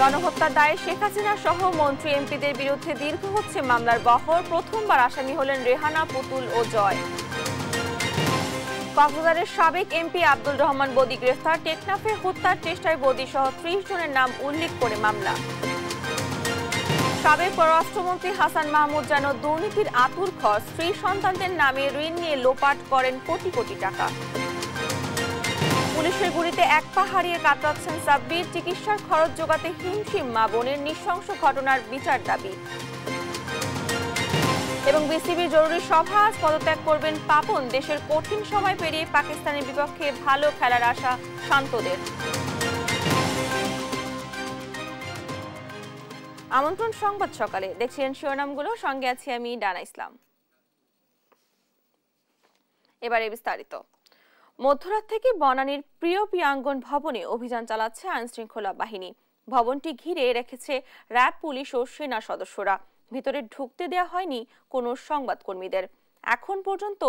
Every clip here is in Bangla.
গণহত্যার দায়ে শেখ হাসিনা সহ মন্ত্রী এমপিদের বিরুদ্ধে দীর্ঘ হচ্ছে মামলার বহর। প্রথমবার আসামি হলেন রেহানা, পুতুল ও জয়। কক্সবাজারের সাবেক এমপি আব্দুল রহমান বদি গ্রেফতার। টেকনাফে হত্যার চেষ্টায় বদি সহ ৩০ জনের নাম উল্লেখ করে মামলা। সাবেক পররাষ্ট্রমন্ত্রী হাসান মাহমুদ যেন দুর্নীতির আতুর খর। স্ত্রী সন্তানদের নামে ঋণ নিয়ে লোপাট করেন কোটি কোটি টাকা। পুলিশের গুলিতে এক পা হারিয়ে কাতরাচ্ছেন সাব্বির। চিকিৎসার খরচ জোগাতে হিমশিম মা বোনের। নৃশংস ঘটনার বিচার দাবি। এবং বিসিবির জরুরি সভা, পদত্যাগ করবেন পাপন। দেশের কঠিন সময় পেরিয়ে পাকিস্তানের বিপক্ষে ভালো খেলার আশা শান্তদের। আমন্ত্রণ সংবাদ সকালে, দেখছিলেন শিরোনামগুলো, সঙ্গে আছি আমি ডানা ইসলাম। এবারে বিস্তারিত। মধ্যরাত থেকে বনানীর প্রিয় প্রিয়াঙ্গন ভবনে অভিযান চালাচ্ছে আইনশৃঙ্খলা বাহিনী। ভবনটি ঘিরে রেখেছে র্যাব, পুলিশ ও সেনা সদস্যরা। ভিতরে ঢুকতে দেওয়া হয়নি কোনো সংবাদকর্মীদের। এখন পর্যন্ত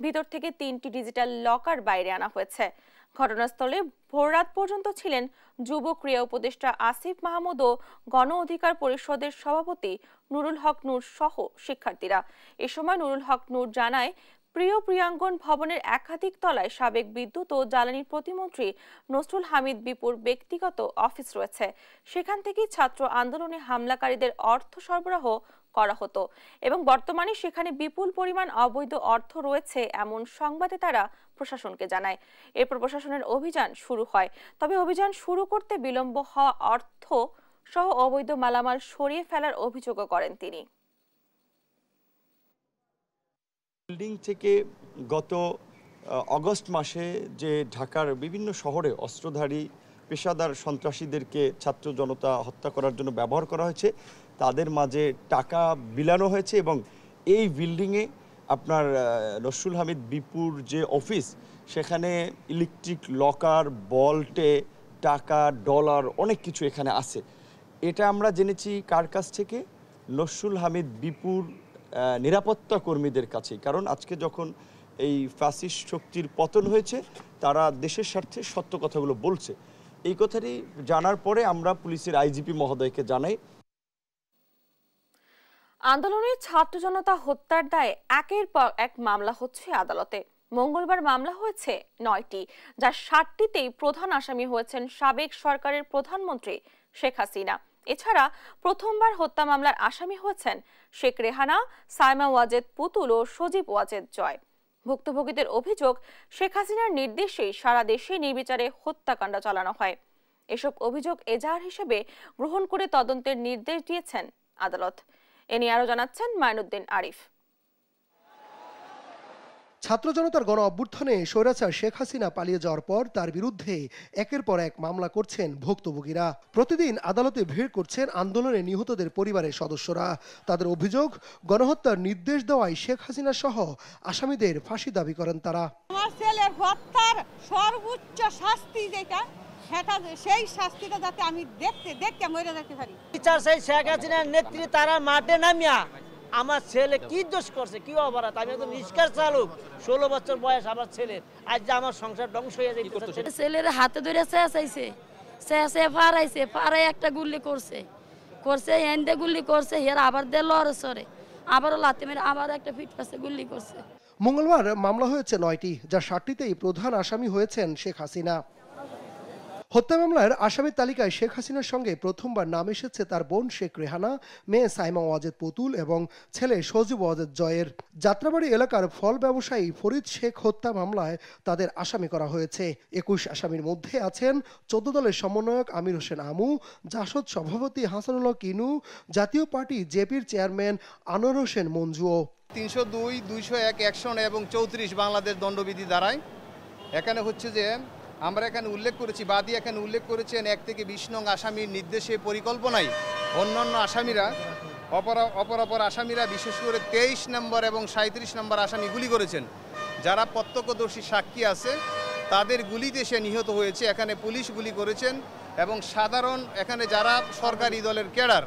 ভিতর থেকে 3টি ডিজিটাল লকার বাইরে আনা হয়েছে। ঘটনাস্থলে ভোররাত পর্যন্ত ছিলেন যুব ক্রিয়া উপদেষ্টা আসিফ মাহমুদ ও গণ অধিকার পরিষদের সভাপতি নুরুল হক নূর সহ শিক্ষার্থীরা। এ সময় নুরুল হক নূর জানায়, প্রিয় প্রিয়াঙ্গন ভবনের একাধিক তলায় সাবেক বিদ্যুৎ ও জ্বালানি প্রতিমন্ত্রী নসরুল হামিদ বিপুর ব্যক্তিগত অফিস রয়েছে। সেখান থেকেই ছাত্র আন্দোলনে হামলাকারীদের অর্থ সরবরাহ করা হতো এবং বর্তমানে সেখানে বিপুল পরিমাণ অবৈধ অর্থ রয়েছে এমন সংবাদে তারা প্রশাসনকে জানায়। এরপর প্রশাসনের অভিযান শুরু হয়। তবে অভিযান শুরু করতে বিলম্ব হওয়া, অর্থ সহ অবৈধ মালামাল সরিয়ে ফেলার অভিযোগও করেন তিনি। বিল্ডিং থেকে গত আগস্ট মাসে যে ঢাকার বিভিন্ন শহরে অস্ত্রধারী পেশাদার সন্ত্রাসীদেরকে ছাত্র জনতা হত্যা করার জন্য ব্যবহার করা হয়েছে, তাদের মাঝে টাকা বিলানো হয়েছে এবং এই বিল্ডিংয়ে আপনার নসরুল হামিদ বিপুর যে অফিস, সেখানে ইলেকট্রিক লকার, বল্টে টাকা, ডলার অনেক কিছু এখানে আছে। এটা আমরা জেনেছি কার কাছ থেকে? নসরুল হামিদ বিপুর নিরাপত্তা কর্মীদের কাছে। কারণ আজকে যখন এই ফ্যাসিস্ট শক্তির পতন হয়েছে, তারা দেশের স্বার্থে সত্য কথাগুলো বলছে। এই কথাটি জানার পরে আমরা পুলিশের আইজিপি মহোদয়কে জানাই। আন্দোলনে ছাত্র জনতা হত্যার দায়ে একের পর এক মামলা হচ্ছে আদালতে। মঙ্গলবার মামলা হয়েছে 9টি, যার 7টিতেই প্রধান আসামি হয়েছেন সাবেক সরকারের প্রধানমন্ত্রী শেখ হাসিনা। এছাড়া প্রথমবার হত্যা মামলার আসামি হয়েছেন শেখ রেহানা, সাইমা ওয়াজেদ পুতুল ও সজীব ওয়াজেদ জয়। ভুক্তভোগীদের অভিযোগ, শেখ হাসিনার নির্দেশেই সারা দেশে নির্বিচারে হত্যাকাণ্ড চালানো হয়। এসব অভিযোগ এজাহার হিসেবে গ্রহণ করে তদন্তের নির্দেশ দিয়েছেন আদালত। এ নিয়ে আরো জানাচ্ছেন মাইনুদ্দিন আরিফ। ছাত্র জনতার গণ অভ্যুত্থানে স্বৈরাচার শেখ হাসিনা পালিয়ে যাওয়ার পর তার বিরুদ্ধে একের পর এক মামলা করছেন ভুক্তভোগীরা। প্রতিদিন আদালতে ভিড় করছেন আন্দোলনে নিহতদের পরিবারের সদস্যরা। তাদের অভিযোগ, গণহত্যার নির্দেশ দেওয়ায় শেখ হাসিনা সহ আসামিদের ফাঁসি দাবি করেন তারা। আমার ছেলের হত্যার সর্বোচ্চ শাস্তি যেটা, সেটা সেই শাস্তিটা যাতে আমি দেখতে মরে যেতে পারি। বিচার চাই শেখ হাসিনার নেতৃত্বে তারা মাঠে নামিয়া আমার ছেলে কি দোষ করছে, কি অপরাধ। আমি একদম নিষ্কার চালক, 16 বছর বয়স আমার ছেলের, আজ যে আমার সংসার ধ্বংস হয়ে যাচ্ছে। ছেলের হাতে ধরে চেঁচাইছে, ফারাই একটা গুলি করছে এন্ডে গুলি করছে, হের আবার দে লড়ে সরে, আবারও লাথি মেরে আবার একটা ফিট পাশে গুলি করছে। মঙ্গলবার মামলা হয়েছে 9টি, যার 7টিতেই প্রধান আসামি হয়েছেন শেখ হাসিনা। হত্যা মামলার আসামির তালিকায় শেখ হাসিনার সঙ্গে প্রথমবার নাম এসেছে তার বোন শেখ রেহানা, মেয়ে সাইমা ওয়াজেদ পুতুল এবং ছেলে সজীব ওয়াজেদ জয়ের। যাত্রাবাড়ি এলাকার ফল ব্যবসায়ী ফরিদ শেখ হত্যা মামলায় তাদের আসামি করা হয়েছে। 21 আসামির মধ্যে আছেন 14 দলের সমন্বয়ক আমির হোসেন আমু, জাসদ সভাপতি হাসানুল্লাহ কিনু, জাতীয় পার্টি জেপির চেয়ারম্যান আনোয়ার হোসেন মঞ্জুও। 302, 201 অ্যাকশন এবং 34 বাংলাদেশ দণ্ডবিধি দ্বারায় এখানে হচ্ছে যে আমরা এখানে উল্লেখ করেছি, বাদী এখানে উল্লেখ করেছেন 1 থেকে 20 নং আসামির নির্দেশে পরিকল্পনায় অন্যান্য আসামিরা অপর আসামিরা বিশেষ করে 23 নম্বর এবং 37 নম্বর আসামি গুলি করেছেন। যারা প্রত্যক্ষদর্শী সাক্ষী আছে তাদের গুলিতে সে নিহত হয়েছে। এখানে পুলিশ গুলি করেছেন এবং সাধারণ এখানে যারা সরকারি দলের ক্যাডার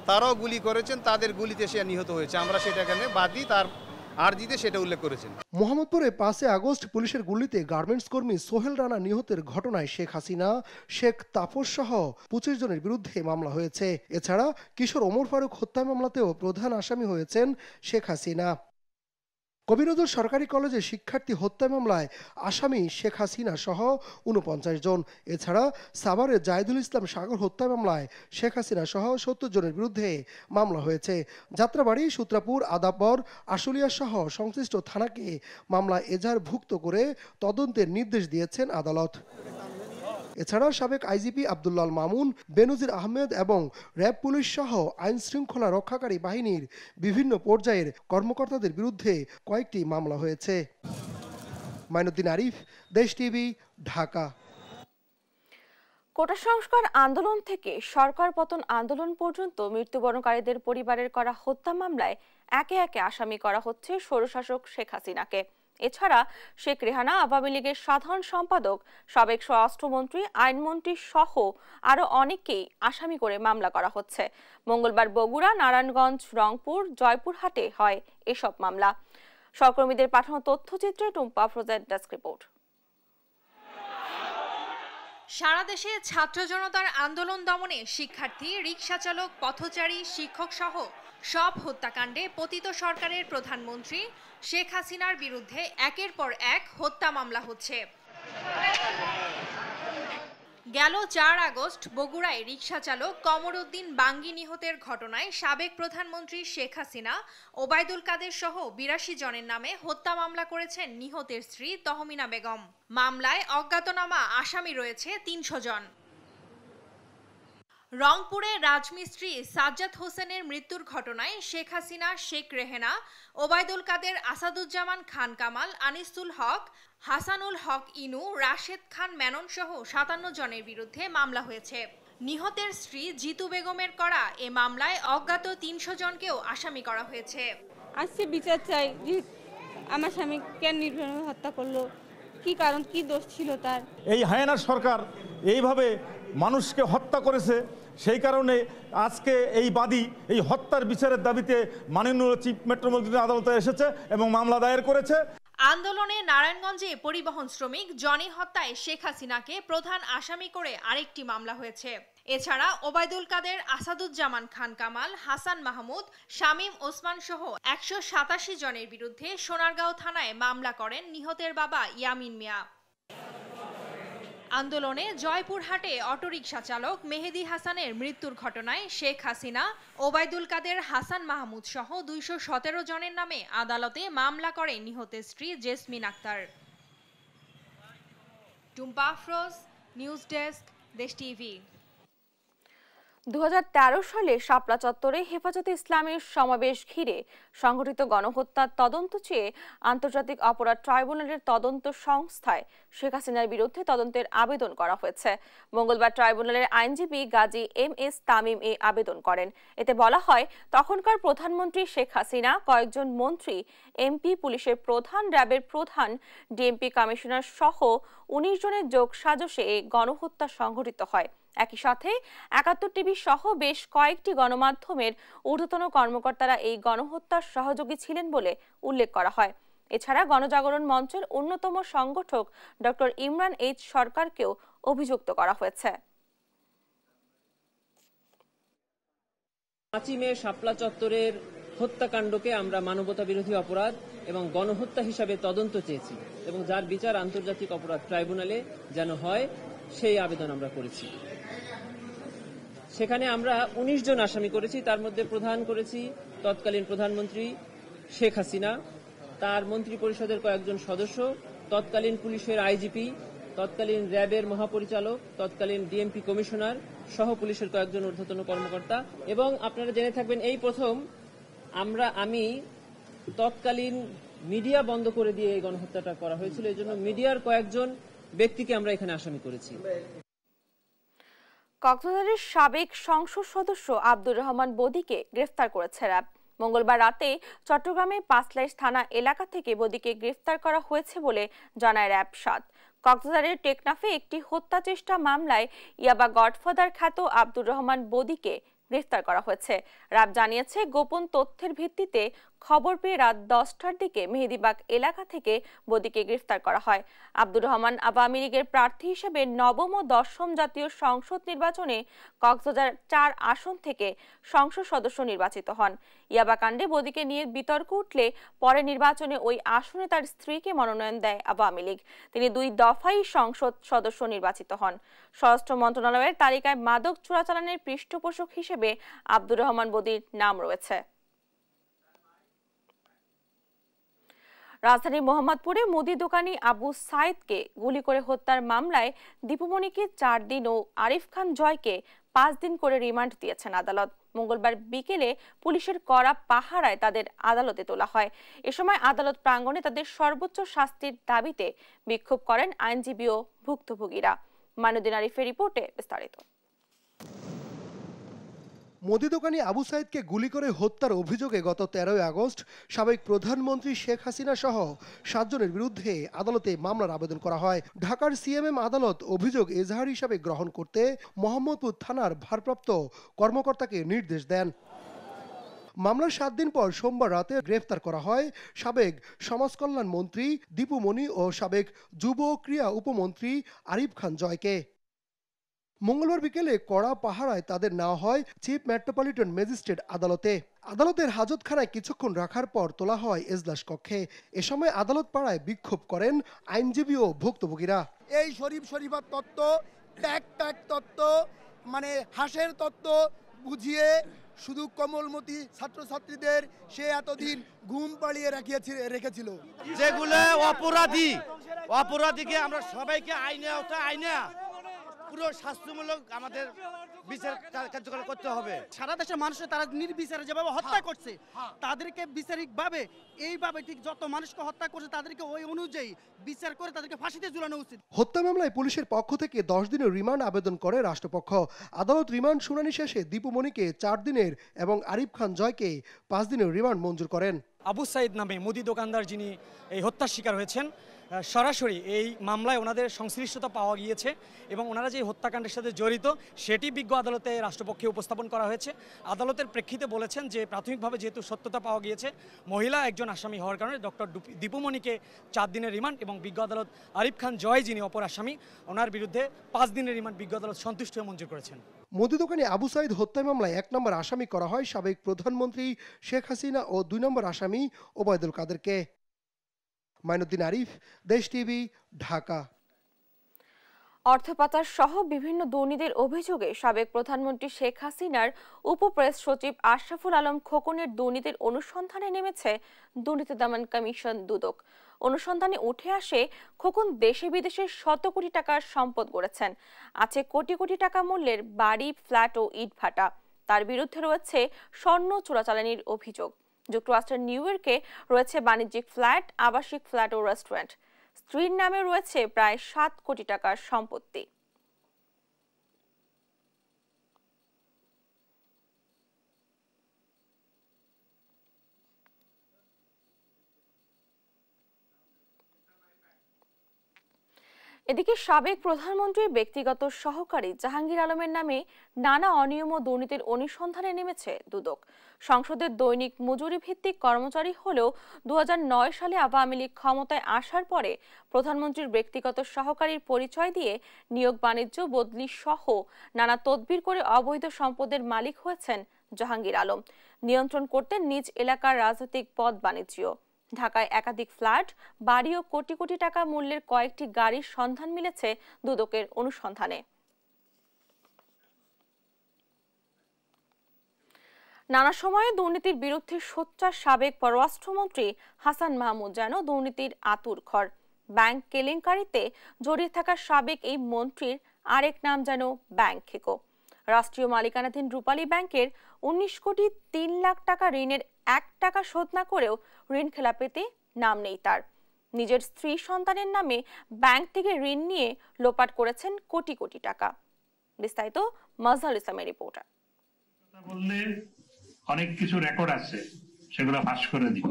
তারাও গুলি করেছেন, তাদের গুলিতে সে নিহত হয়েছে। আমরা সেটা এখানে বাদী তার আরজিতে সেটা উল্লেখ করেছেন। মোহাম্মদপুরে 5 আগস্ট পুলিশের গুলিতে গার্মেন্টস কর্মী সোহেল রানা নিহতের ঘটনায় শেখ হাসিনা, শেখ তাপস সহ 25 জনের বিরুদ্ধে মামলা হয়েছে। এছাড়া কিশোর ওমর ফারুক হত্যা মামলাতেও প্রধান আসামি হয়েছেন শেখ হাসিনা। কবিরদুল সরকারি কলেজের শিক্ষার্থী হত্যা মামলায় আসামি শেখ হাসিনা সহ 49 জন। এছাড়া সাভারের জাহিদুল ইসলাম সাগর হত্যা মামলায় শেখ হাসিনা সহ 70 জনের বিরুদ্ধে মামলা হয়েছে। যাত্রাবাড়ি, সূত্রাপুর, আদাবর, আশুলিয়া সহ সংশ্লিষ্ট থানাকে মামলা এজাহারভুক্ত করে তদন্তের নির্দেশ দিয়েছেন আদালত। এছাড়া সাবেক আইজিপি আব্দুল্লাহ মামুন, বেনজির আহমেদ এবং র্যাব পুলিশ সহ আইন শৃঙ্খলা রক্ষাকারী বাহিনীর বিভিন্ন পর্যায়ের কর্মকর্তাদের বিরুদ্ধে কয়েকটি মামলা হয়েছে। মাইনুদ্দিন আরিফ, দেশ টিভি, ঢাকা। কোটা সংস্কার আন্দোলন থেকে সরকার পতন আন্দোলন পর্যন্ত মৃত্যুবরণকারীদের পরিবারের করা হত্যা মামলায় একে একে আসামি করা হচ্ছে স্বৈরশাসক শেখ হাসিনাকে। এছাড়া শেখ রেহানা, আওয়ামী লীগের সাধারণ সম্পাদক, সাবেক স্বরাষ্ট্রমন্ত্রী, আইনমন্ত্রী সহ আরো অনেককেই আসামি করে মামলা করা হচ্ছে। মঙ্গলবার বগুড়া, নারায়ণগঞ্জ, রংপুর, জয়পুরহাটে হয় এসব মামলা। সহকর্মীদের পাঠানো তথ্যচিত্রে টুম্পা আফরোজের ডেস্ক রিপোর্ট। সারা দেশে ছাত্র জনতার আন্দোলন দমনে শিক্ষার্থী, রিকশা চালক, পথচারী, শিক্ষক সহ সব হত্যাকাণ্ডে পতিত সরকারের প্রধানমন্ত্রী শেখ হাসিনার বিরুদ্ধে একের পর এক হত্যা মামলা হচ্ছে। গেল 4 আগস্ট বগুড়ায় রিকশা চালক কমর উদ্দিন বাঙ্গি নিহতের ঘটনায় সাবেক প্রধানমন্ত্রী শেখ হাসিনা, ওবায়দুল কাদের সহ 82 জনের নামে হত্যা মামলা করেছেন নিহতের স্ত্রী তহমিনা বেগম। মামলায় অজ্ঞাতনামা আসামি রয়েছে 300 জন। রংপুরে রাজমিস্ত্রি সাজ্জাদ হোসেনের মৃত্যুর ঘটনায় শেখ হাসিনা, শেখ রেহানা, ওবায়দুল কাদের, আসাদুজ্জামান খান কামাল, আনিসুল হক, হাসানুল হক ইনু, রাশেদ খান মেনন সহ 57 জনের বিরুদ্ধে মামলা হয়েছে। নিহতের স্ত্রী জিতু বেগমের করা এ মামলায় অজ্ঞাত 300 জনকেও আসামি করা হয়েছে। আজকে বিচার চাই যে আমার স্বামী কেন নির্ভয়ে হত্যা করলো, কি কারণ, কি দোষ ছিল তার। এই হায়নার সরকার এইভাবে মানুষকে হত্যা করেছে, সেই কারণে আজকে এই বাদী এই হত্যার বিচারের দাবিতে মাননীয় চিফ মেট্রোপলিটন আদালতে এসেছে এবং মামলা দায়ের করেছে। আন্দোলনে নারায়ণগঞ্জে পরিবহন শ্রমিক জনি হত্যায় শেখ হাসিনাকে প্রধান আসামি করে আরেকটি মামলা হয়েছে। এছাড়া ওবায়দুল কাদের, আসাদুজ্জামান খান কামাল, হাসান মাহমুদ, শামীম ওসমান সহ 187 জনের বিরুদ্ধে সোনারগাঁও থানায় মামলা করেন নিহতের বাবা ইয়ামিন মিয়া। আন্দোলনে জয়পুরহাটে অটোরিকশা চালক মেহেদি হাসানের মৃত্যুর ঘটনায় শেখ হাসিনা, ওবায়দুল কাদের, হাসান মাহমুদ সহ 217 জনের নামে আদালতে মামলা করে নিহতের স্ত্রী Jesmin Akter. Tumpa Afroz, news desk, Desh TV. 2013 সালে শাপলা চত্বরে হেফাজতে ইসলামের সমাবেশ ঘিরে সংঘটিত গণহত্যার তদন্ত চেয়ে আন্তর্জাতিক অপরাধ ট্রাইব্যুনালের তদন্ত সংস্থায় শেখ হাসিনার বিরুদ্ধে তদন্তের আবেদন করা হয়েছে। মঙ্গলবার ট্রাইব্যুনালের আইনজীবী গাজী এম.এস. তামিম এই আবেদন করেন। এতে বলা হয়, তখনকার প্রধানমন্ত্রী শেখ হাসিনা, কয়েকজন মন্ত্রী, এমপি, পুলিশের প্রধান, র্যাবের প্রধান, ডিএমপি কমিশনার সহ 19 জনের যোগ সাজশে এই গণহত্যা সংঘটিত হয়। একই সাথে 71 টিভি সহ বেশ কয়েকটি গণমাধ্যমের ঊর্ধ্বতন কর্মকর্তারা এই গণহত্যার সহযোগী ছিলেন বলে উল্লেখ করা হয়। এছাড়া গণজাগরণ মঞ্চের অন্যতম সংগঠক ডক্টর ইমরান এইচ সরকারকেও অভিযুক্ত করা হয়েছে। 5 মে শাপলা চত্বরের হত্যাকাণ্ডকে আমরা মানবতা বিরোধী অপরাধ এবং গণহত্যা হিসাবে তদন্ত চেয়েছি এবং যার বিচার আন্তর্জাতিক অপরাধ ট্রাইব্যুনালে যেন হয় সেই আবেদন আমরা করেছি। সেখানে আমরা 19 জন আসামি করেছি। তার মধ্যে প্রধান করেছি তৎকালীন প্রধানমন্ত্রী শেখ হাসিনা, তার মন্ত্রী পরিষদের কয়েকজন সদস্য, তৎকালীন পুলিশের আইজিপি, তৎকালীন র্যাবের মহাপরিচালক, তৎকালীন ডিএমপি কমিশনার সহ পুলিশের কয়েকজন ঊর্ধ্বতন কর্মকর্তা। এবং আপনারা জেনে থাকবেন, এই প্রথম আমি তৎকালীন মিডিয়া বন্ধ করে দিয়ে এই গণহত্যাটা করা হয়েছিল। এই জন্য মিডিয়ার কয়েকজন ব্যক্তিকে আমরা এখানে আসামি করেছি। কক্সবাজারের সাবেক সংসদ সদস্য আব্দুর রহমান বদিকে গ্রেফতার করেছে র্যাব। মঙ্গলবার রাতে চট্টগ্রামে পাঁচলাইশ থানা এলাকা থেকে বদিকে গ্রেফতার করা হয়েছে বলে জানায় র্যাব 7। কক্সবাজারের টেকনাফে একটি হত্যা চেষ্টা মামলায় ইয়াবা গডফাদার খ্যাত আব্দুর রহমান বদিকে গ্রেফতার করা হয়েছে। র্যাব জানিয়েছে, গোপন তথ্যের ভিত্তিতে খবর পেয়ে রাত 10টার দিকে মেহেদীবাগ এলাকা থেকে বদিকে গ্রেফতার করা হয়। আব্দুর রহমান আওয়ামী লীগের প্রার্থী হিসেবে নবম ও দশম জাতীয় সংসদ নির্বাচনে কক্সবাজার 4 আসন থেকে সংসদ সদস্য নির্বাচিত হন। ইয়াবা কাণ্ডে বদিকে নিয়ে বিতর্ক উঠলে পরে নির্বাচনে ওই আসনে তার স্ত্রীকে মনোনয়ন দেয় আওয়ামী লীগ। তিনি 2 দফায় সংসদ সদস্য নির্বাচিত হন। স্বরাষ্ট্র মন্ত্রণালয়ের তালিকায় মাদক চোরাচালানের পৃষ্ঠপোষক হিসেবে আব্দুর রহমান বদির নাম রয়েছে। রাজধানীর মোহাম্মদপুরে মুদি দোকানি আবু সাইদকে গুলি করে হত্যার মামলায় দীপুমণিকে 4 দিন ও আরিফ খান জয়কে 5 দিন করে রিমান্ড দিয়েছেন আদালত। মঙ্গলবার বিকেলে পুলিশের কড়া পাহারায় তাদের আদালতে তোলা হয়। এ সময় আদালত প্রাঙ্গণে তাদের সর্বোচ্চ শাস্তির দাবিতে বিক্ষোভ করেন আইনজীবী ও ভুক্তভোগীরা। মাইনুদ্দিন আরিফের রিপোর্টে বিস্তারিত। মুদি দোকানি আবু সাইদকে গুলি করে হত্যার অভিযোগে গত 13 আগস্ট সাবেক প্রধানমন্ত্রী শেখ হাসিনা সহ 7 জনের বিরুদ্ধে আদালতে মামলার আবেদন করা হয়। ঢাকার সিএমএম আদালত অভিযোগ এজাহার হিসাবে গ্রহণ করতে মোহাম্মদপুর থানার ভারপ্রাপ্ত কর্মকর্তাকে নির্দেশ দেন। মামলার 7 দিন পর সোমবার রাতে গ্রেফতার করা হয় সাবেক সমাজকল্যাণ মন্ত্রী দীপুমণি ও সাবেক যুব ক্রীড়া উপমন্ত্রী আরিফ খান জয়কে। মঙ্গলবার বিকেলে কড়া পাহারায় তাদের নেওয়া হয় চিফ মেট্রোপলিটন ম্যাজিস্ট্রেট আদালতে। আদালতের হাজতখানায় কিছুক্ষণ রাখার পর তোলা হয় এজলাস কক্ষে। এ সময় আদালত পাড়ায় বিক্ষোভ করেন আইনজীবী ও ভুক্তভোগীরা। এই শরীফার তত্ত্ব ট্যাগ তত্ত্ব মানে হাসের তত্ত্ব বুঝিয়ে শুধু কোমলমতি ছাত্রছাত্রীদের সে এতদিন ঘুম পাড়িয়ে রেখেছিল। যেগুলো অপরাধীকে আমরা সবাইকে আইনে পুরো শাস্তিমূলক আমাদের বিচার কার্যকর করতে হবে। সারা দেশের মানুষের তারা নির্বিচারে যেভাবে হত্যা করছে তাদেরকে বিচারিকভাবে এইভাবে ঠিক যত মানুষকে হত্যা করছে তাদেরকে ওই অনুযায়ী বিচার করে তাদেরকে ফাঁসিতে ঝুলানো উচিত। হত্যা মামলায় পুলিশের পক্ষ থেকে 10 দিনের রিমান্ড আবেদন করে রাষ্ট্রপক্ষ। আদালত রিমান্ড শুনানি শেষে দীপুমণিকে 4 দিনের এবং আরিফ খান জয়কে 5 দিনের রিমান্ড মঞ্জুর করেন। আবু সাইদ নামে মুদি দোকানদার যিনি এই হত্যার শিকার হয়েছেন, সরাসরি এই মামলায় ওনাদের সংশ্লিষ্টতা পাওয়া গিয়েছে এবং ওনারা যে হত্যাকাণ্ডের সাথে জড়িত সেটি বিজ্ঞ আদালতে রাষ্ট্রপক্ষে উপস্থাপন করা হয়েছে। আদালতের প্রেক্ষিতে বলেছেন যে প্রাথমিকভাবে যেহেতু সত্যতা পাওয়া গিয়েছে, মহিলা একজন আসামি হওয়ার কারণে ডক্টর দীপুমণিকে 4 দিনের রিমান্ড এবং বিজ্ঞ আদালত আরিফ খান জয় যিনি অপর আসামি ওনার বিরুদ্ধে 5 দিনের রিমান্ড বিজ্ঞ আদালত সন্তুষ্ট হয়ে মঞ্জুর করেছেন। মুদি দোকানি আবু সাইদ হত্যা মামলায় 1 নম্বর আসামি করা হয় সাবেক প্রধানমন্ত্রী শেখ হাসিনা ও 2 নম্বর আসামি ওবায়দুল কাদেরকে। মাইনুদ্দিন আরিফ, দেশ টিভি, ঢাকা। অর্থ পাচার সহ বিভিন্ন দুর্নীতির অভিযোগে সাবেক প্রধানমন্ত্রী শেখ হাসিনার উপপ্রেস সচিব আশরাফুল আলম খোকনের দুর্নীতির অনুসন্ধানে নেমেছে দুর্নীতি দমন কমিশন দুদক। অনুসন্ধানে উঠে আসে খোকন দেশে বিদেশে শত কোটি টাকার সম্পদ গড়েছেন। আছে কোটি কোটি টাকা মূল্যের বাড়ি, ফ্ল্যাট ও ইটভাটা। তার বিরুদ্ধে রয়েছে স্বর্ণ চোরাচালানির অভিযোগ। যুক্তরাষ্ট্রের নিউ ইয়র্কে রয়েছে বাণিজ্যিক ফ্ল্যাট, আবাসিক ফ্ল্যাট ও রেস্টুরেন্ট। স্ত্রীর নামে রয়েছে প্রায় 7 কোটি টাকার সম্পত্তি। এদিকে সাবেক প্রধানমন্ত্রীর ব্যক্তিগত সহকারী জাহাঙ্গীর আলমের নামে নানা অনিয়ম ও দুর্নীতির অনুসন্ধানে নেমেছে দুদক। সংসদের দৈনিক মজুরি ভিত্তিক কর্মচারী হলেও 2009 সালে আওয়ামী লীগ ক্ষমতায় আসার পরে প্রধানমন্ত্রীর ব্যক্তিগত সহকারীর পরিচয় দিয়ে নিয়োগ, বাণিজ্য, বদলি সহ নানা তদবির করে অবৈধ সম্পদের মালিক হয়েছেন জাহাঙ্গীর আলম। নিয়ন্ত্রণ করতেন নিজ এলাকার রাজনৈতিক পদ বাণিজ্য। ঢাকায় একাধিক ফ্ল্যাট, বাড়ি ও কোটি কোটি টাকা মূল্যের কয়েকটি গাড়ির সন্ধান মিলেছে দুদকের অনুসন্ধানে। নানা সময়ে দুর্নীতির বিরুদ্ধে সোচ্চার সাবেক পররাষ্ট্রমন্ত্রী হাসান মাহমুদ যেন দুর্নীতির আতুর ঘর। ব্যাংক কেলেঙ্কারিতে জড়িয়ে থাকা সাবেক এই মন্ত্রীর আরেক নাম যেন ব্যাংক খেকো। রাষ্ট্রীয় মালিকানাধীন রূপালী ব্যাংকের 19 কোটি 3 লাখ টাকা ঋণের 1 টাকা শোধ না করেও ঋণ খেলাপিতে নাম নেই তার। নিজের স্ত্রী সন্তানের নামে ব্যাংক থেকে ঋণ নিয়ে লোপাট করেছেন কোটি কোটি টাকা। বিস্তারিত মাজহারুল ইসলামের রিপোর্টার। বললে অনেক কিছু রেকর্ড আছে, সেগুলো ফাঁস করে দিব।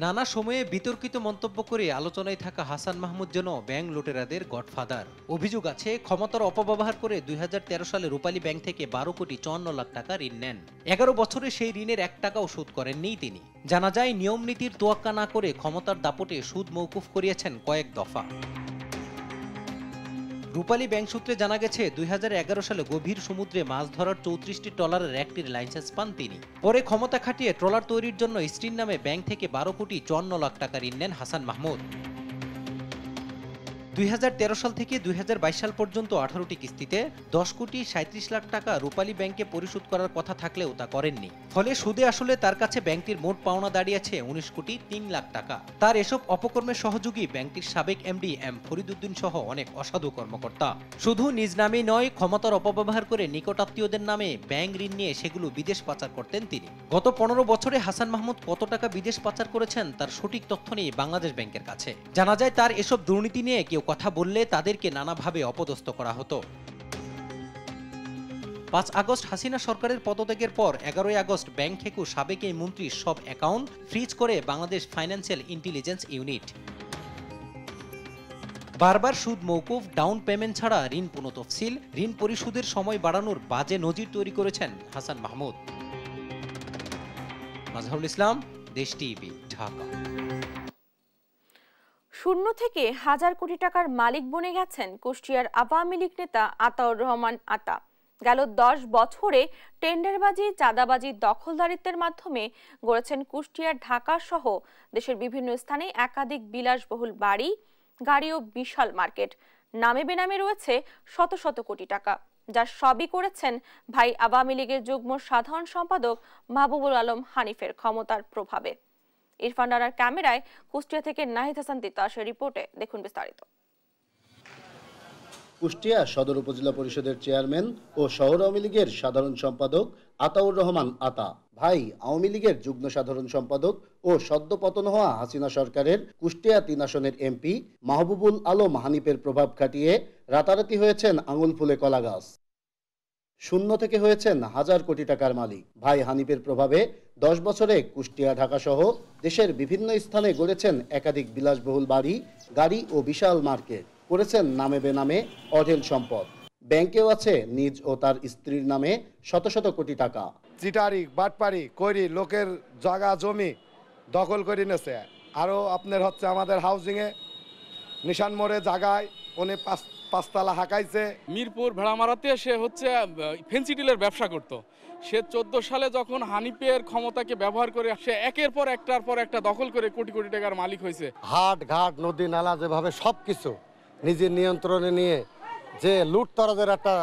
নানা সময়ে বিতর্কিত মন্তব্য করে আলোচনায় থাকা হাসান মাহমুদ যেন ব্যাংক লুটেরাদের গডফাদার। অভিযোগ আছে ক্ষমতার অপব্যবহার করে 2013 সালে রূপালী ব্যাংক থেকে 12 কোটি 54 লাখ টাকা ঋণ নেন। 11 বছরে সেই ঋণের 1 টাকাও শোধ করেননি তিনি। জানা যায় নিয়ম নীতির তোয়াক্কা না করে ক্ষমতার দাপটে সুদ মওকুফ করিয়েছেন কয়েক দফা। রূপালী ব্যাংক সূত্রে জানা গেছে 2011 সালে গভীর সমুদ্রে মাছ ধরার 34টি ট্রলারের একটির লাইসেন্স পান তিনি। পরে ক্ষমতা খাটিয়ে ট্রলার তৈরির জন্য স্ত্রীর নামে ব্যাংক থেকে 12 কোটি 54 লাখ টাকা ঋণ নেন হাসান মাহমুদ। 2013 সাল থেকে 2022 সাল পর্যন্ত 18টি কিস্তিতে 10 কোটি 37 লাখ টাকা রূপালী ব্যাংকে পরিশোধ করার কথা থাকলেও তা করেননি। ফলে সুদে আসলে তার কাছে ব্যাংকটির মোট পাওনা দাঁড়িয়েছে 19 কোটি 3 লাখ টাকা। তার এসব অপকর্মের সহযোগী ব্যাংকটির সাবেক এমডি এম ফরিদউদ্দিন সহ অনেক অসাধু কর্মকর্তা। শুধু নিজ নামেই নয়, ক্ষমতার অপব্যবহার করে নিকটাত্মীয়দের নামে ব্যাংক ঋণ নিয়ে সেগুলো বিদেশ পাচার করতেন তিনি। গত 15 বছরে হাসান মাহমুদ কত টাকা বিদেশ পাচার করেছেন তার সঠিক তথ্য নেই বাংলাদেশ ব্যাংকের কাছে। জানা যায় তার এসব দুর্নীতি নিয়ে কেউ কথা বললে তাদেরকে নানাভাবে অপদস্থ করা হতো। 5 আগস্ট হাসিনা সরকারের পদত্যাগের পর 11 আগস্ট ব্যাংক হেকু সাবেক এই মন্ত্রীর সব অ্যাকাউন্ট ফ্রিজ করে বাংলাদেশ ফাইন্যান্সিয়াল ইন্টেলিজেন্স ইউনিট। বারবার সুদ মওকুফ, ডাউন পেমেন্ট ছাড়া ঋণ পুনঃতফসিল, ঋণ পরিশোধের সময় বাড়ানোর বাজে নজির তৈরি করেছেন হাসান মাহমুদ। মাজহারুল ইসলাম, দেশ টিভি, ঢাকা। শূন্য থেকে হাজার কোটি টাকার মালিক বনে গেছেন কুষ্টিয়ার আওয়ামী লীগ নেতা আতাউর রহমান আতা। গেল 10 বছরে টেন্ডারবাজি, চাঁদাবাজি, দখলদারিত্বের মাধ্যমে গড়েছেন কুষ্টিয়ার, ঢাকা সহ দেশের বিভিন্ন স্থানে একাধিক বিলাসবহুল বাড়ি, গাড়ি ও বিশাল মার্কেট। নামে বেনামে রয়েছে শত শত কোটি টাকা, যা সবই করেছেন ভাই আওয়ামী লীগের যুগ্ম সাধারণ সম্পাদক মাহবুবুল আলম হানিফের ক্ষমতার প্রভাবে। ইরফান রানার ক্যামেরায় কুষ্টিয়া থেকে নাহিদ হাসান তিতাসের রিপোর্টে দেখুন বিস্তারিত। কুষ্টিয়া সদর উপজেলা পরিষদের চেয়ারম্যান ও শহর আওয়ামী লীগের সাধারণ সম্পাদক আতাউর রহমান আতা, ভাই আওয়ামী লীগের যুগ্ম সাধারণ সম্পাদক ও সদ্য পতন হওয়া হাসিনা সরকারের কুষ্টিয়া 3 আসনের এমপি মাহবুবুল আলম হানিফের প্রভাব খাটিয়ে রাতারাতি হয়েছেন আঙুল ফুলে কলা গাছ। শূন্য থেকে হয়েছেন হাজার কোটি টাকার মালিক। ভাই হানিফের প্রভাবে 10 বছরে কুষ্টিয়া, ঢাকা সহ দেশের বিভিন্ন স্থানে গড়েছেন একাধিক বিলাসবহুল বাড়ি, গাড়ি ও বিশাল মার্কেট। করেছেন নামে বেনামে অঢেল সম্পদ। ব্যাংকেও আছে নিজ ও তার স্ত্রীর নামে শত শত কোটি টাকা। চিটারি বাটপারি করি লোকের জায়গা জমি দখল করে নেছে। আরও আপনার হচ্ছে আমাদের হাউজিংয়ে নিশান মোড়ে জায়গায় উনি 5 হাঁকাইছে। মিরপুর ভেড়ামারাতে সে হচ্ছে ফেন্সিডিলের ব্যবসা করত। সে 14 সালে যখন হানিফের ক্ষমতাকে ব্যবহার করে সে একের পর একটা দখল করে কোটি কোটি টাকার মালিক হয়েছে। হাট ঘাট নদী নালা যেভাবে সব কিছু নিজের নিয়ন্ত্রণে নিয়ে যে লুটতরাজের একটা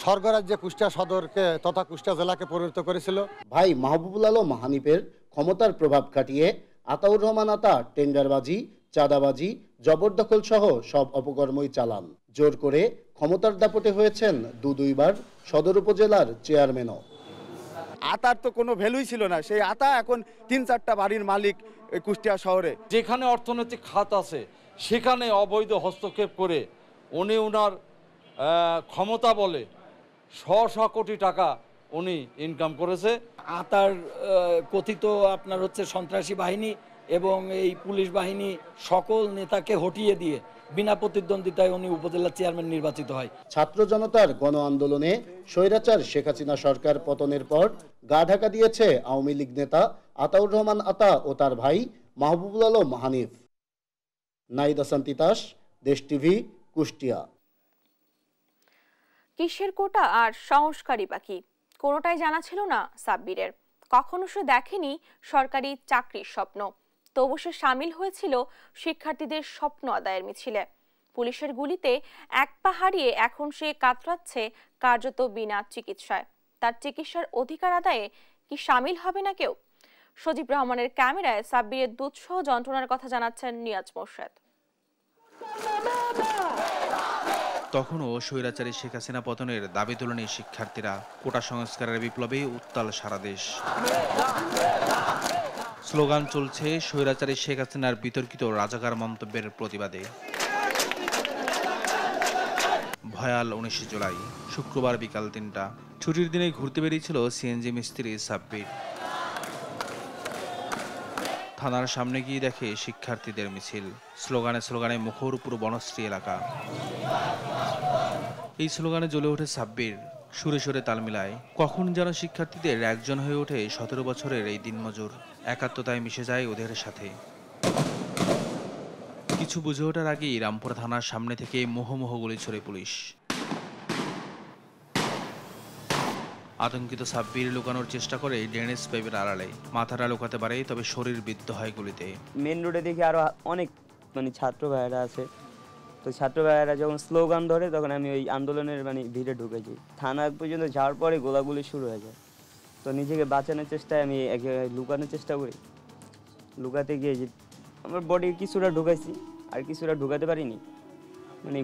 স্বর্গরাজ্যে কুষ্টিয়া সদরকে তথা কুষ্টিয়া জেলাকে পরিণত করেছিল। ভাই মাহবুবুল আলম হানিফের ক্ষমতার প্রভাব খাটিয়ে আতাউর রহমান আতা টেন্ডারবাজি, চাঁদাবাজি, জবরদখল সহ সব অপকর্মই চালান। জোর করে ক্ষমতার দাপটে হয়েছেন দুইবার সদর উপজেলার চেয়ারম্যানও। আতার তো কোনো ভ্যালুই ছিল না, সেই আতা এখন 3-4টা বাড়ির মালিক কুষ্টিয়া শহরে। যেখানে অর্থনৈতিক খাত আছে সেখানে অবৈধ হস্তক্ষেপ করে উনি ওনার ক্ষমতা বলে শ কোটি টাকা উনি ইনকাম করেছে। আতার কথিত আপনার হচ্ছে সন্ত্রাসী বাহিনী এবং এই পুলিশ বাহিনী সকল নেতাকে হটিয়ে দিয়ে বিনা প্রতিদ্বন্দ্বিতায় উনি উপজেলা চেয়ারম্যান নির্বাচিত হয়। ছাত্র জনতার গণ আন্দোলনে স্বৈরাচার শেখ হাসিনা সরকার পতনের পর গা ঢাকা দিয়েছে আওয়ামী লীগ নেতা আতাউর রহমান আতা ও তার ভাই মাহবুবুল আলম হানিফ। নাহিদ হাসান তিতাস, দেশ টিভি, কুষ্টিয়া। কিসের কোটা আর সংস্কারই বাকি, কোনোটাই জানা ছিল না সাব্বিরের। কখনো সে দেখেনি সরকারি চাকরির স্বপ্ন, তবু সে সামিল হয়েছিল শিক্ষার্থীদের স্বপ্ন আদায়ের মিছিলে। পুলিশের গুলিতে এক পা হারিয়ে এখন সে কাতরাচ্ছে কার্যত বিনা চিকিৎসায়। তার চিকিৎসার অধিকার আদায়ে কি সামিল হবে না কেউ? সজীব রহমানের ক্যামেরায় সাব্বিরের দুঃসহ যন্ত্রণার কথা জানাচ্ছেন নিয়াজ মোর্শেদ। তখনও স্বৈরাচারী শেখ হাসিনা পতনের দাবি তুলে শিক্ষার্থীরা। কোটা সংস্কারের বিপ্লবে উত্তাল সারা দেশ। স্লোগান চলছে স্বৈরাচারী শেখ হাসিনার বিতর্কিত রাজাকার মন্তব্যের প্রতিবাদে। ভয়াল 19 জুলাই শুক্রবার বিকাল 3টা। ছুটির দিনে ঘুরতে বেরিয়েছিল সিএনজি মিস্ত্রি সাব্বির। থানার সামনে গিয়ে দেখে শিক্ষার্থীদের মিছিল, স্লোগানে স্লোগানে মুখর পুরো বনশ্রী এলাকা। এই স্লোগানে জ্বলে ওঠে সাব্বির, সুরে সুরে তাল মিলায়। কখন যেন শিক্ষার্থীদের একজন হয়ে ওঠে 17 বছরের এই দিনমজুর, একাত্মতায় মিশে যায় ওদের সাথে। কিছু বুঝে ওঠার আগেই রামপুরা থানার সামনে থেকে মোহ গুলি ছড়ে পুলিশ। আতঙ্কিত সাব্বির লুকানোর চেষ্টা করে ড্রেনেজ পাইপের আড়ালে। মাথাটা লুকাতে পারে, তবে শরীর বিদ্ধ হয় গুলিতে। মেন রোডে দেখি আরো অনেক ছাত্র ভাইয়েরা আছে, তো ছাত্র ভাইয়েরা যখন স্লোগান ধরে তখন আমি ওই আন্দোলনের ভিড়ে ঢুকেছি। থানা পর্যন্ত যাওয়ার পরে গোলাগুলি শুরু হয়ে যায়। তো নিজেকে বাঁচানোর চেষ্টায় আমি এক জায়গায় লুকানোর চেষ্টা করি। লুকাতে গিয়ে আমার বডি কিছুটা ঢুকাইছি, আর কিছুটা ঢুকাতে পারিনি,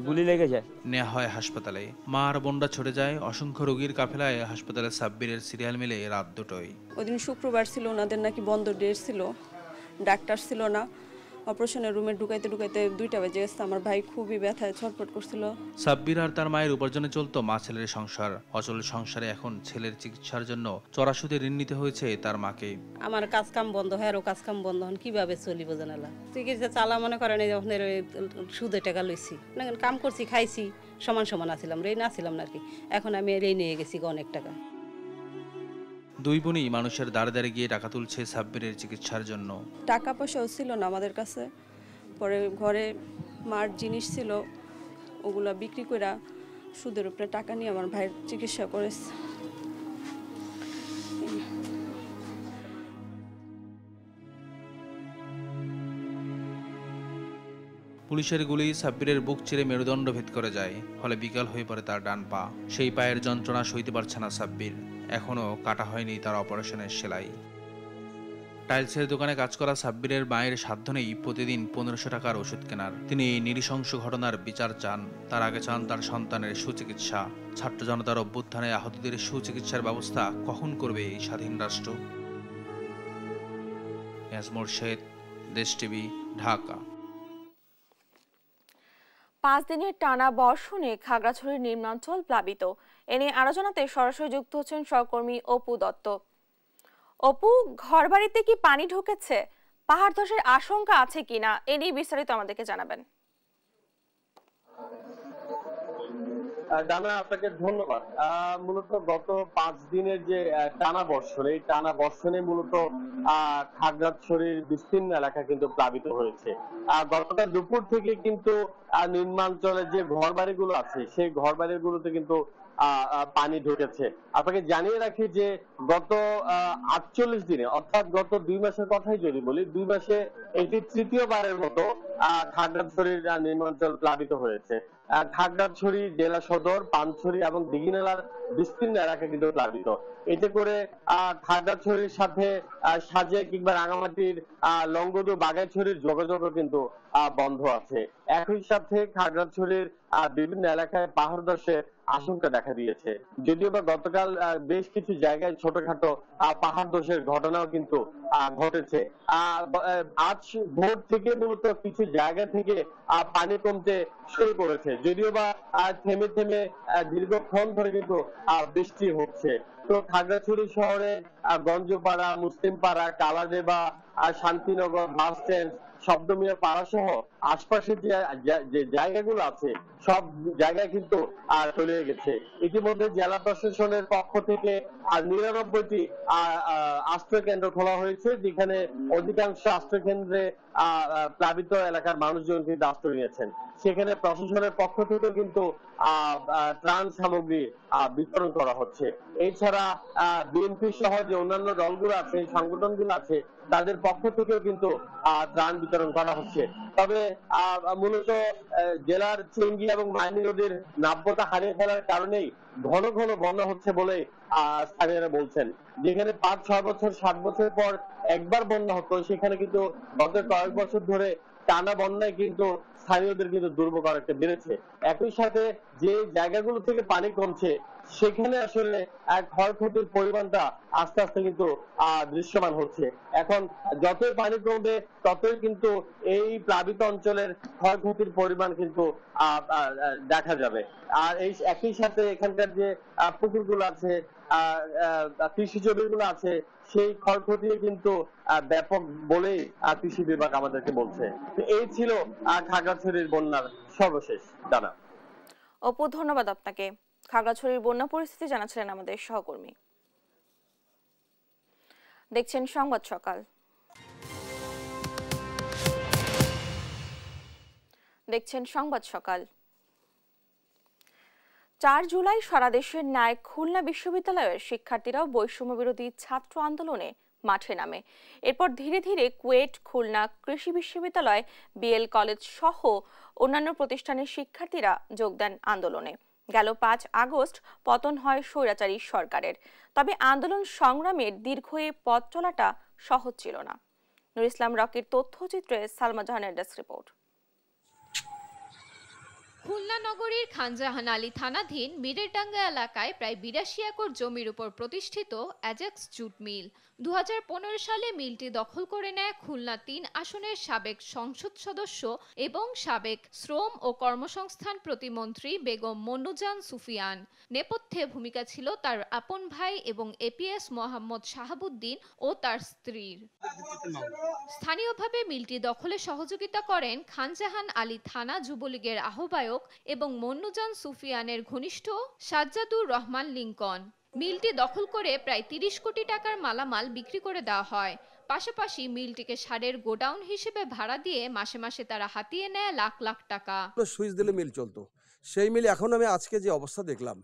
গুলি লেগে যায়। নেওয়া হয় হাসপাতালে। মা আর বোনরা ছুটে যায়। অসংখ্য রোগীর কাফেলায় হাসপাতালে সাব্বিরের সিরিয়াল মিলে রাত 2টোয়। ওদিন শুক্রবার ছিল, ওনাদের নাকি বন্ধ ডেট ছিল, ডাক্তার ছিল না। অপারেশনের রুমে ঢুকাইতে 2টা বেজে গেছে। আমার ভাই খুবই ব্যথায় ছটফট করছিল। সাব্বির আর তার মায়ের উপার্জনে চলতো মা ছেলের সংসার। অচল সংসারে এখন ছেলের চিকিৎসার জন্য চড়া সুদে ঋণ নিতে হয়েছে তার মাকে। আমার কাজ কাম বন্ধ হয়, আরও কাজ কাম বন্ধ হন, কিভাবে চলিব জানালা। চিকিৎসা চালা মনে করেন আপনার সুদে টাকা লইছি, কাম করছি, খাইছি, সমান আছিলাম, ঋণ আছিলাম না আর কি। এখন আমি ঋণ নিয়ে গেছি অনেক টাকা। দুই বোনই মানুষের দাঁড়ে দাঁড়ে গিয়ে টাকা তুলছে সাব্বিরের চিকিৎসার জন্য। টাকা পয়সাও ছিল না আমাদের কাছে। পরে ঘরে মার জিনিস ছিল, ওগুলা বিক্রি করে সুদের উপরে টাকা নিয়ে আমার ভাইয়ের চিকিৎসা করেছে। পুলিশের গুলি সাব্বিরের বুক চিরে মেরুদণ্ড ভেদ করে যায়, ফলে বিকাল হয়ে পড়ে তার ডান পা। সেই পায়ের যন্ত্রণা সইতে পারছে না সাব্বির। এখনো কাটা হয়নি তার অপারেশনের সেলাই। টাইলসের দোকানে কাজ করা সাব্বিরের মায়ের সাধ্য নেই প্রতিদিন 1500 টাকার ওষুধ কেনার। তিনি এই নৃশংস ঘটনার বিচার চান, তার আগে চান তার সন্তানের সুচিকিৎসা। ছাত্র জনতার অভ্যুত্থানে আহতদের সুচিকিৎসার ব্যবস্থা কখন করবে এই স্বাধীন রাষ্ট্র? মোর্শেদ, দেশ টিভি, ঢাকা। 5 দিনের টানা বর্ষণে খাগড়াছড়ির নিম্নাঞ্চল প্লাবিত। এ নিয়ে আরো জানাতে সরাসরি যুক্ত হচ্ছেন সহকর্মী অপু দত্ত। অপু, ঘরবাড়িতে কি পানি ঢুকেছে? পাহাড় ধসের আশঙ্কা আছে কিনা, এ নিয়ে বিস্তারিত আমাদেরকে জানাবেন। জানা, আপনাকে ধন্যবাদ। মূলত গত 5 দিনের যে টানা বর্ষণ, এই টানা বর্ষণে মূলত খাগড়াছড়ির বিস্তীর্ণ এলাকা কিন্তু প্লাবিত হয়েছে। গতকাল দুপুর থেকে কিন্তু নিম্নাঞ্চলের যে ঘর বাড়িগুলো আছে সেই ঘর বাড়িগুলোতে কিন্তু পানি ঢুকেছে। আপনাকে জানিয়ে রাখি যে গত 48 দিনে, অর্থাৎ গত 2 মাসের কথাই যদি বলি, 2 মাসে এটি তৃতীয়বারের মতো খাগড়াছড়ির নিম্নাঞ্চল প্লাবিত হয়েছে। খাগড়াছড়ি জেলা সদর, পানছড়ি এবং দিঘিনালার বিস্তীর্ণ এলাকা কিন্তু প্লাবিত। এতে করে খাগড়াছড়ির সাথে সাজেক কিংবা রাঙামাটির লংগদু বাগাইছড়ির যোগাযোগও কিন্তু বন্ধ আছে। একই সাথে খাগড়াছড়ির বিভিন্ন এলাকায় পাহাড় ধসের আশঙ্কা দেখা দিয়েছে। যদিও বা গতকাল বেশ কিছু জায়গায় ছোটখাটো পাহাড় ধসের ঘটনাও কিন্তু ঘটেছে। আজ ভোর থেকে মূলত কিছু জায়গা থেকে পানি কমতে শুরু করেছে, যদিও বা থেমে থেমে দীর্ঘক্ষণ ধরে কিন্তু বৃষ্টি হচ্ছে। তো খাগড়াছড়ি শহরে গঞ্জপাড়া, মুসলিমপাড়া, কালাদেবা, শান্তিনগর, বাস স্ট্যান্ড, শব্দমিয়া পাড়া সহ আশপাশের যে জায়গাগুলো আছে সব জায়গায় কিন্তু তলিয়ে গেছে। ইতিমধ্যে জেলা প্রশাসনের পক্ষ থেকে 99টি আশ্রয় কেন্দ্র খোলা হয়েছে, যেখানে অধিকাংশ আশ্রয় কেন্দ্রে প্লাবিত এলাকার মানুষজন কিন্তু আশ্রয় নিয়েছেন। সেখানে প্রশাসনের পক্ষ থেকে কিন্তু ত্রাণ সামগ্রী বিতরণ করা হচ্ছে। এছাড়া বিএনপি সহ যে অন্যান্য দলগুলো আছে, সংগঠনগুলো আছে, তাদের পক্ষ থেকেও কিন্তু ত্রাণ বিতরণ করা হচ্ছে। তবে মূলত জেলার চেঙ্গি এবং মাইনি নদীর নাব্যতা হারিয়ে ফেলার কারণেই ঘন ঘন বন্যা হচ্ছে বলে স্থানীয়রা বলছেন। যেখানে 5-6 বছর 7 বছর পর একবার বন্যা হতো, সেখানে কিন্তু গত কয়েক বছর ধরে টানা বন্যায় কিন্তু স্থানীয়দের কিন্তু দুর্ভোগ অনেকটা বেড়েছে। একই সাথে যে জায়গাগুলো থেকে পানি কমছে সেখানে আসলে ক্ষয়ক্ষতির পরিমাণটা আস্তে আস্তে কিন্তু দৃশ্যমান হচ্ছে। এখন যতই পানি কমবে ততই কিন্তু এই প্লাবিত অঞ্চলের ক্ষয়ক্ষতির পরিমাণ কিন্তু দেখা যাবে। আর এই একই সাথে এখানকার যে পুকুরগুলো আছে, কৃষি জমিগুলো আছে, সেই ক্ষয়ক্ষতি কিন্তু ব্যাপক বলেই কৃষি বিভাগ আমাদেরকে বলছে। এই ছিল খাগড়াছড়ির বন্যার সর্বশেষ জানা। অপু, ধন্যবাদ আপনাকে। খাগড়াছড়ির বন্যা পরিস্থিতি জানাচ্ছিলেন আমাদের সহকর্মী। দেখছেন সংবাদ সকাল। দেখছেন সংবাদ সকাল। 4 জুলাই সারা দেশের ন্যায় খুলনা বিশ্ববিদ্যালয়ের শিক্ষার্থীরাও বৈষম্য বিরোধী ছাত্র আন্দোলনে মাঠে নামে। এরপর ধীরে ধীরে কুয়েট, খুলনা কৃষি বিশ্ববিদ্যালয়, বিএল কলেজ সহ অন্যান্য প্রতিষ্ঠানের শিক্ষার্থীরা যোগ দেন আন্দোলনে। গেল 5 আগস্ট পতন হয় স্বৈরাচারী সরকারের। তবে আন্দোলন সংগ্রামের দীর্ঘ এ পথ চলাটা সহজ ছিল না। নুর ইসলাম রকির তথ্যচিত্রে সালমা জাহানের ডেস্ক রিপোর্ট। খুলনা নগরীর খানজাহান আলী থানাধীন মিরেরডাঙ্গা এলাকায় প্রায় 82 একর জমির উপর প্রতিষ্ঠিত অ্যাজাক্স জুট মিল। 2015 সালে মিলটি দখল করে নেয় খুলনা 3 আসনের সাবেক সংসদ সদস্য এবং সাবেক শ্রম ও কর্মসংস্থান প্রতিমন্ত্রী বেগম মন্নুজান সুফিয়ান। নেপথ্যে ভূমিকা ছিল তার আপন ভাই এবং এপিএস মোহাম্মদ শাহাবুদ্দিন ও তার স্ত্রীর। স্থানীয়ভাবে মিলটি দখলে সহযোগিতা করেন খানজাহান আলী থানা যুবলীগের আহ্বায়ক এবং মন্নুজান সুফিয়ানের ঘনিষ্ঠ সাজ্জাদুর রহমান লিঙ্কন। মিলটি দখল করে প্রায় 30 কোটি টাকার মালামাল বিক্রি করে দেওয়া হয়। পাশাপাশি মিলটিকে সারের গোডাউন হিসেবে ভাড়া দিয়ে মাসে মাসে তারা হাতিয়ে নেয় লাখ লাখ টাকা। সুইচ দিলে মিল চলতো, সেই মিল এখন আমি আজকে যে অবস্থা দেখলাম,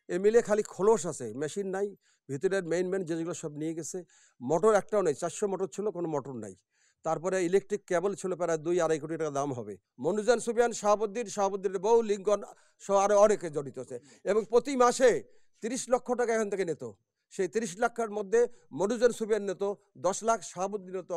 এই মিলে খালি খোলস আছে, মেশিন নাই, ভিতরের মেইন যেগুলো সব নিয়ে গেছে। মোটর একটাও নেই, 400 মোটর ছিল, কোনো মোটর নাই। তারপরে ইলেকট্রিক কেবল ছিল প্রায় 2-2.5 কোটি টাকা দাম হবে। মন্নুজান সুফিয়ান, শাহাবুদ্দিনের বউ লিঙ্কন সহ আরো অনেকে জড়িত আছে এবং প্রতি মাসে 30 লক্ষ টাকা এখান থেকে নিত। সেই 30 লাখের মধ্যে মন্নুজান সুফিয়ান নিত 10 লাখ, শাহাবুদ্দিন নিত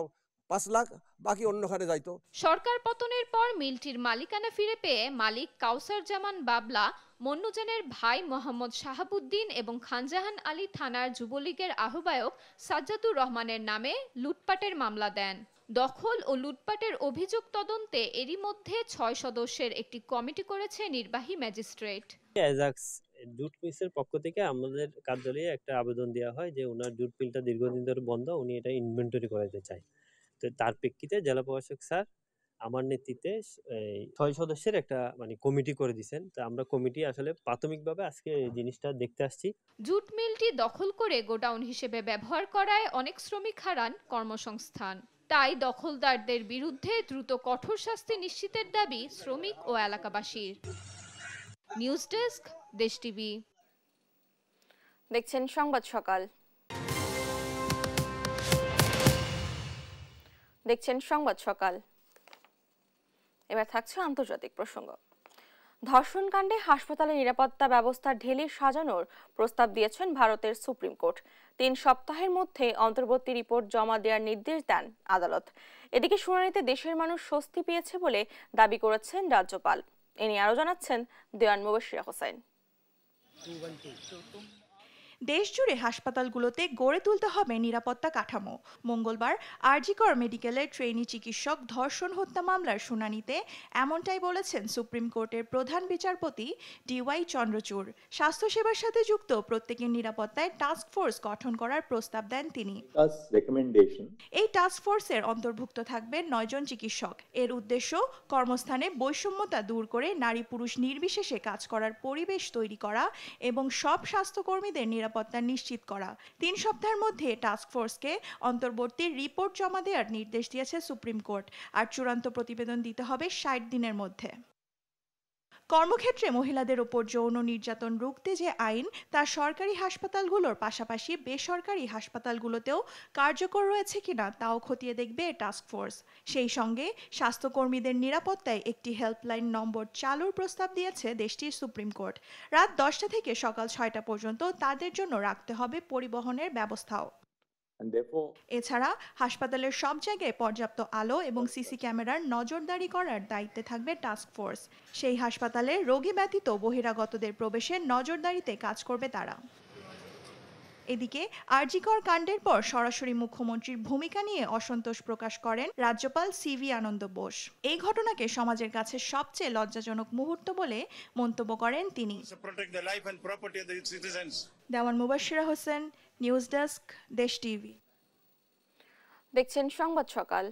5 লাখ, বাকি অন্যখানে যাইতো। সরকার পতনের পর মিলটির মালিকানা ফিরে পেয়ে মালিক কাউসার জামান বাবলা, মন্নুজানের ভাই মোহাম্মদ শাহাবুদ্দিন এবং খানজাহান আলী থানার যুবলীগের আহ্বায়ক সাজ্জাদুর রহমানের নামে লুটপাটের মামলা দেন। দখল ও লুটপাটের অভিযোগ তদন্তে এরই মধ্যে 6 সদস্যের একটি কমিটি করেছে নির্বাহী ম্যাজিস্ট্রেট। অ্যাজাক্স জুট মিলসের পক্ষ থেকে আমাদের কার্যালয়ে একটা আবেদন দেওয়া হয় যে ওনার জুট মিলটা দীর্ঘদিন ধরে বন্ধ, উনি এটা ইনভেন্টরি করাতে চায়। তো তার প্রেক্ষিতে জেলা প্রশাসক স্যার আমার নেতৃত্বে 6 সদস্যের একটা কমিটি করে দিয়েছেন। তো আমরা কমিটি আসলে প্রাথমিকভাবে আজকে এই জিনিসটা দেখতে আসছি। জুট মিলটি দখল করে গোডাউন হিসেবে ব্যবহার করায় অনেক শ্রমিক হারান কর্মসংস্থান। তাই দখলদারদের বিরুদ্ধে দ্রুত কঠোর শাস্তি নিশ্চিতের দাবি শ্রমিক ও এলাকাবাসীর। News desk, Desh TV. দেখছেন সংবাদ সকাল। দেখছেন সংবাদ সকাল। এবার থাকছে আন্তর্জাতিক প্রসঙ্গ। ধর্ষণ কাণ্ডে হাসপাতালের নিরাপত্তা ব্যবস্থা ঢেলে সাজানোর প্রস্তাব দিয়েছেন ভারতের সুপ্রিম কোর্ট। 3 সপ্তাহের মধ্যে অন্তর্বর্তী রিপোর্ট জমা দেওয়ার নির্দেশ দেন আদালত। এদিকে শুনানিতে দেশের মানুষ স্বস্তি পেয়েছে বলে দাবি করেছেন রাজ্যপাল। এ নিয়ে আরো জানাচ্ছেন দেওয়ান মুবাশশিরা হোসেন। দেশজুড়ে হাসপাতালগুলোতে গড়ে তুলতে হবে নিরাপত্তা কাঠামো। মঙ্গলবার আরজি কর মেডিকেলের ট্রেনি চিকিৎসক ধর্ষণ হত্যা মামলার শুনানিতে এমনটাই বলেছেন সুপ্রিম কোর্টের প্রধান বিচারপতি ডিওয়াই চন্দ্রচূড়। স্বাস্থ্যসেবার সাথে যুক্ত প্রত্যেকের নিরাপত্তায় টাস্ক ফোর্স গঠন করার প্রস্তাব দেন তিনি। এই টাস্ক ফোর্সের অন্তর্ভুক্ত থাকবেন 9 জন চিকিৎসক। এর উদ্দেশ্য কর্মস্থানে বৈষম্যতা দূর করে নারী পুরুষ নির্বিশেষে কাজ করার পরিবেশ তৈরি করা এবং সব স্বাস্থ্যকর্মীদের নিরাপত্তা নিশ্চিত করা। 3 সপ্তাহের মধ্যে টাস্ক ফোর্সকে অন্তর্বর্তী রিপোর্ট জমা দেওয়ার নির্দেশ দিয়েছে সুপ্রিম কোর্ট। আর চূড়ান্ত প্রতিবেদন দিতে হবে 60 দিনের মধ্যে। কর্মক্ষেত্রে মহিলাদের উপর যৌন নির্যাতন রুখতে যে আইন তা সরকারি হাসপাতালগুলোর পাশাপাশি বেসরকারি হাসপাতালগুলোতেও কার্যকর রয়েছে কিনা তাও খতিয়ে দেখবে টাস্ক ফোর্স। সেই সঙ্গে স্বাস্থ্যকর্মীদের নিরাপত্তায় একটি হেল্পলাইন নম্বর চালুর প্রস্তাব দিয়েছে দেশটির সুপ্রিম কোর্ট। রাত 10টা থেকে সকাল 6টা পর্যন্ত তাদের জন্য রাখতে হবে পরিবহনের ব্যবস্থাও। এছাড়া হাসপাতালের সব জায়গায় পর্যাপ্ত আলো এবং সিসি ক্যামেরার নজরদারি করার দায়িত্বে থাকবে টাস্ক ফোর্স। সেই হাসপাতালে রোগী ব্যতীত বহিরাগতদের প্রবেশে নজরদারিতে কাজ করবে তারা। এদিকে আরজিকর কাণ্ডের পর সরাসরি মুখ্যমন্ত্রীর ভূমিকা নিয়ে অসন্তোষ প্রকাশ করেন রাজ্যপাল সিভি আনন্দ বোস। এই ঘটনাকে সমাজের কাছে সবচেয়ে লজ্জাজনক মুহূর্ত বলে মন্তব্য করেন তিনি। দেওয়ান মুবাশশিরা Hossain, news desk, Desh TV. দেখছেন সংবাদ সকাল।